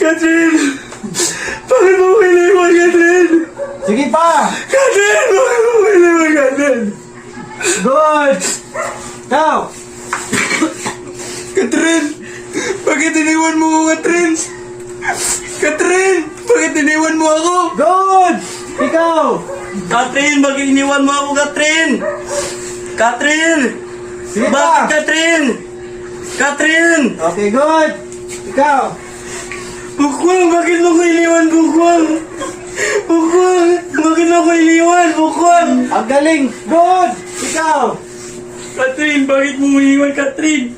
Catherine! Bakit mo ko iniwan, Catherine? Sige pa! Catherine! Bakit mo ko iniwan, Catherine? Good! Ikaw! Catherine! Bakit iniwan mo ko, Catherine? Catherine! Bakit iniwan mo ako? Good! Ikaw! Catherine! Bakit iniwan mo ako, Catherine? Catherine! Sige Bakit, pa! Catherine? Catherine! Okay, good! Ikaw! Bukwang! Bakit mo ko iniwan, Bukwang? Bukwang! Bakit mo ko iniwan, Bukwang? Ang galing! Good! Ikaw! Catherine! Bakit mo ko iniwan, Catherine?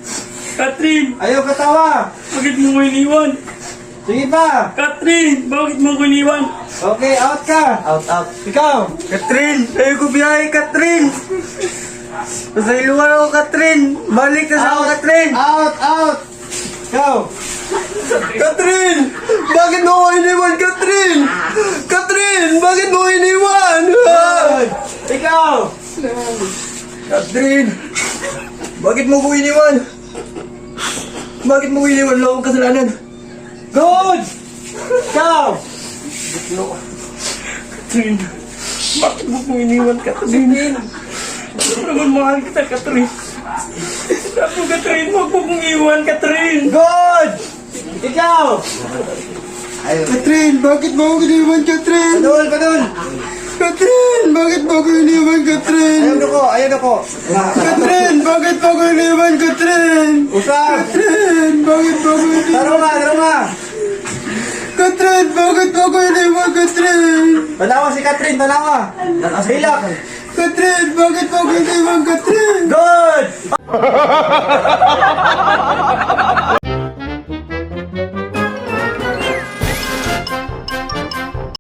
Catherine! Ayaw katawa! Bakit mo ko iniwan? Sige pa! Catherine! Bakit mo ko iniwan? Okay, out ka! Out, out. Ikaw! Catherine! Ayaw ko biyahe, Catherine! Basta iluwan ako, Catherine! Balik na sa ako, Catherine! Out, out! Ikaw! Catherine! Bakit mo ko iniwan, Catherine? Catherine! Bakit mo ko iniwan? Good! Ikaw! Catherine! Bakit mo ko iniwan? Bakit mo ko iniwan? Wala akong kasalanan. Good! Ikaw! Catherine! Bakit mo ko iniwan, Catherine? Naman mahal kita, Catherine. Sabi, Catherine, huwag mo kong iwan, Catherine. Good! Ikaw! Catherine, bakit mo ko iniwan, Catherine? Padul, padul! Catherine, bakit mo ko iniwan, Catherine? Ayaw na ko, ayaw na ko! Catherine, bakit mo ko iniwan, Catherine? Usap! Catherine, bakit mo ko iniwan? Taro nga! Catherine, bakit mo ko iniwan, Catherine? Tanawa si Catherine, tanawa! Hilak! Catherine, bakit mo ko iniwan, Catherine? Good!